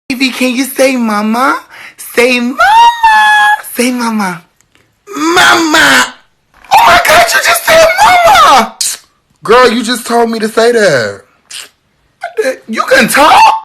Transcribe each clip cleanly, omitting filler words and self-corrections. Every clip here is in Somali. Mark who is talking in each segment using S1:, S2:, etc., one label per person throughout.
S1: Baby, can you say mama? Say mama. Say mama. Mama. Oh my God, you just said mama. Girl, you just told me to say that. You can talk?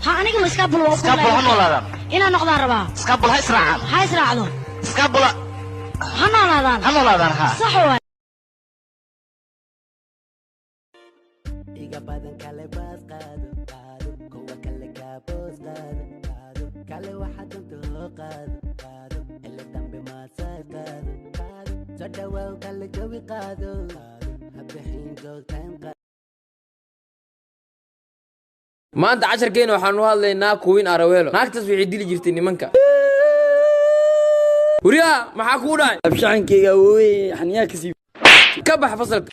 S2: أنا كم إسكابل
S3: هنولادان
S2: إنا نقدر ربا
S3: إسكابل هاي
S2: سرعة
S3: إسكابل
S2: هنولادان
S3: ها
S2: صح هو
S4: maanta casharkeena waxaan u hadlaynaa kuwiin araweelo naagtaas waxay dili jirtay nimanka wariyaa maxaa kuu dhacay abshacankeyga wey xaniyaa kasii ka bax fasalka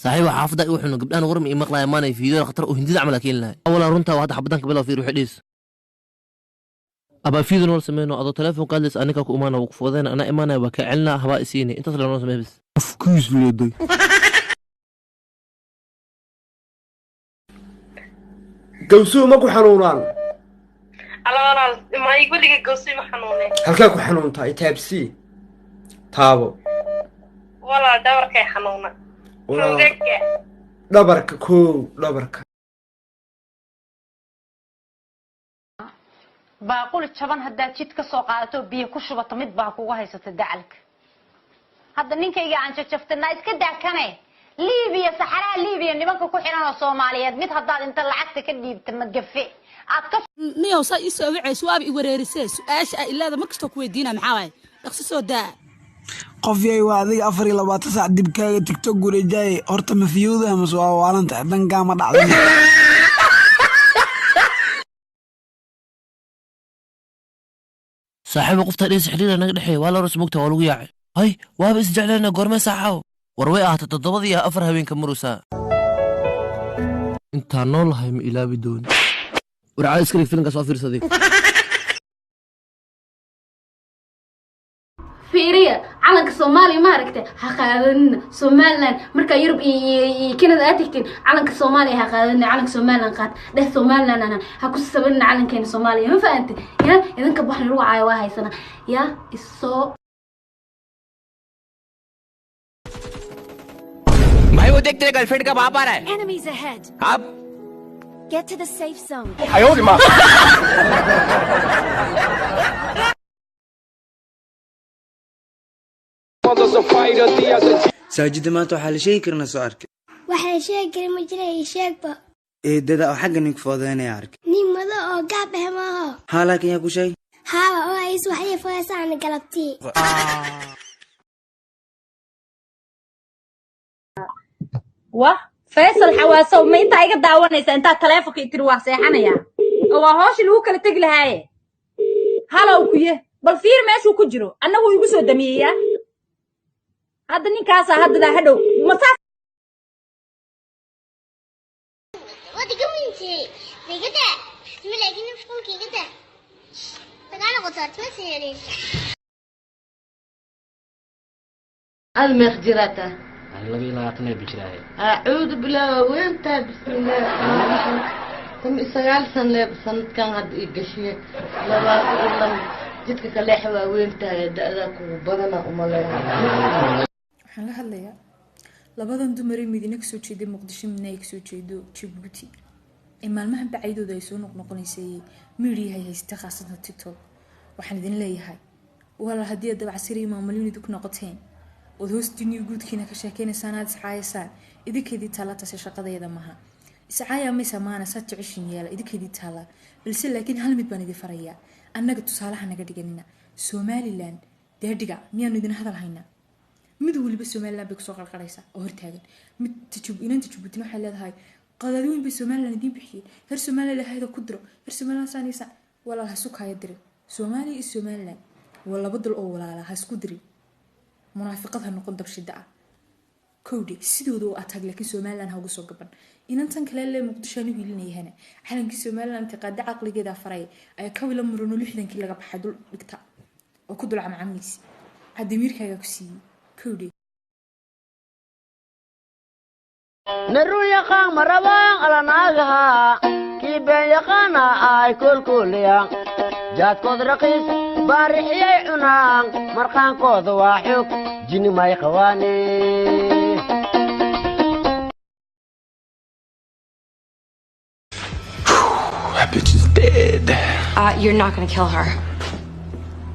S5: صاحب حافظة يوحنا قبل أنا غرمي مقلع ماني في دور خطر وهندي عمل أكين لها أولا رنتها واحد حبتان قبلها في روح إديس أبا في ذنور سمينه أضو تلفون قال لس أنا كاكو إمانا وقفوذين أنا إمانا وكعلنا هواء سيني أنت صلي نور سميه بس أفكيس ليدي
S6: قوسو ماكو حنونان
S7: أنا ما يقول لك قوسي ما حنوني
S6: هلكاكو حنون تاي تابسي تابو
S7: ولا دورك يا حنونة
S6: دبرك كو دبرك
S8: باقول تشبان هدا جيد كسو قادتو biyo ku shubato mid baa kugu haysata dacalka hadda ninkayga aan jajaftanaa iska daakane Liibiya saxaraa Liibiya nimanka ku xiran oo Soomaaliyeed mid haddaad inta lacagta ka dhiibta ma gafe aad ka
S2: niyow sa isoo wicayso waab i wareerisay su'aasha ilaada ma kasto ku weydiina maxaa waay dhaqsi soo daa
S9: qof yay waa adiga 24 saac dib kaaga TikTok gureejay horta ma fiyuuda ama soo waalanta danka ma dhacday
S5: صاحب قفت ليس حريرة نقدحي ولا رس مقتها ولا وياعي هاي واب اسجعلنا قرمي ساعة ورويها تتضبضي أفرها بين كم روسا انت نول هاي إلى بدون ورعاي اسكريك فيلم كسوافير صديق
S10: فيريا علنك الصومالي ما ركته هقادن سومالان مركا يوروب كندا اتكتين علنك الصومالي هقادن علنك سومالان قاد ده سومالان انا هكو سبلنا علنكين الصومالي ما فهمت يا اذا كبخنا روعاي waa haysana يا الصو
S3: भाई वो देख तेरे गर्लफ्रेंड का बाप आ रहा है
S11: Enemies ahead.
S3: अब
S11: Get to the safe zone.
S3: आयो रे माँ
S12: ساجد ما توحل شيء كرنا سؤالك
S13: waxay sheegay ma jiray sheegba
S12: dada xagga nin foodeynay ark
S13: nimada oo gaab ah maaha
S12: ha laakiin yaa ku shay
S13: ha oo ay waxay faysan galabtii
S8: wah Faisal xawaaso ma inta iga daawanaysa inta taleefanka tiri waa seexanaya oo waa hoosh lagu kala tagi lahaay halow kuye bal fiir meeshu ku jiro annagu igu soo damiyeeyaa hadda ninkaas hadda hadhow masaaf
S13: ودقمنتي كده ملاقيني فيكم كده تقالوا قطعت ما سيرين
S14: المخجرته
S5: لقي لا تني بجراي
S14: أعوذ بالله وين بسم الله كم إسرائيل سنة كان هاد إيجاشية لما قلنا جدك كلاحة وين تهدأك وبدنا أملا
S15: waxaan la hadlayaa labadan dumar ee midina kasoo jeeday muqdisho midna ay kasoo jeedo Djibouti ee maalmahan bacaydooda ay soo noqnoqonaysay media haysta khaasatan TikTok waxaan idin leeyahay wala hadii dab casri maamulin idinku noqoteen oo hoostii guudkiina ka sheekeynaysan aad iscaaysan idinkeedii talata shaqadeeda maha iscaaya ma samaana saad cishin yeela idinkeedii tala balse laakiin hal mid baan idin farayaa annaga tusaalaha naga dhiganina Somaliland deediga miyaanu idin hadal haynaa mid waliba Somaliland bay soo qalqalaysa oo hortaagan mid Djibouti waxay leedahay qadaadweyn bay somalilan idiin bixiyeen reer somalilan lahayda ku diro reer somalilan saanaysan walaal ha isu kaya dirin soomaaliya iyo somalilan waa laba dal oo walaala ha isku dirin munaafiqad ha noqon dabshida ah kowdhe sidooda oo ataag laakiin somalilan ha uga soo gaban inantan kale lee muqdisho anigu ilinayahana calankii somalilan intiqaada caqligeeda faray ayaa kawila murano 60kii laga baxay dul dhigta oo ku dul camcamiisi cadamiirkaaga ku siiyey kowdhe
S14: naru yaqaan marabaan alanaagaha kii been yaqaana ay kolkoolaya jaadkood raqiis baarixiyay cunaan marqaankooda waa xog jini may qawaane
S1: That bitch is dead.
S16: You're not gonna kill her.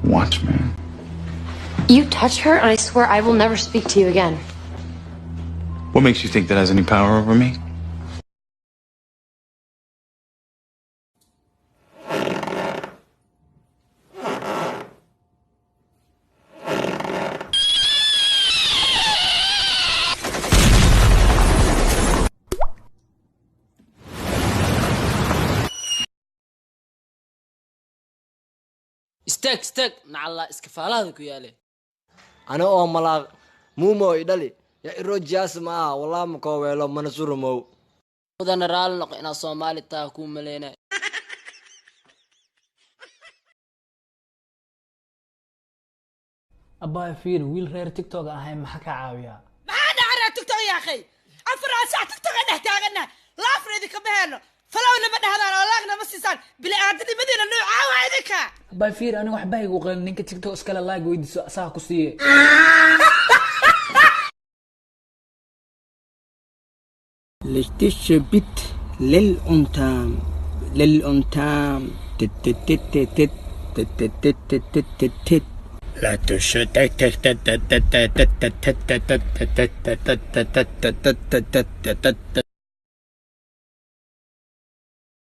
S1: Watch, man.
S16: You touch her, and I swear I will never speak to you again.
S17: What makes you think that has any power over me?
S4: استك نعلا اسكفالها كيالي
S6: أنا أو ملاك مومو يدلي يا إروجياس ما والله مكويلو منصور مو
S4: ودنا رال نقينا صومالي تاكو ملينا
S18: أبا فير ويل غير تيك توك أهاي محكا عاوية
S2: ما أنا على تيك توك يا أخي أفرع ساعة تيك توك نحتاجنا لا أفرض كبهنا فلو لما هذا ولاقنا مسيسان بلا أعدني مدينة نوع عاويدك
S18: أبا فير أنا واحد بايق وقال إنك تيك توك اسكال الله قويد ساكو سيه
S9: ليش بيت للأنتام لا تشتت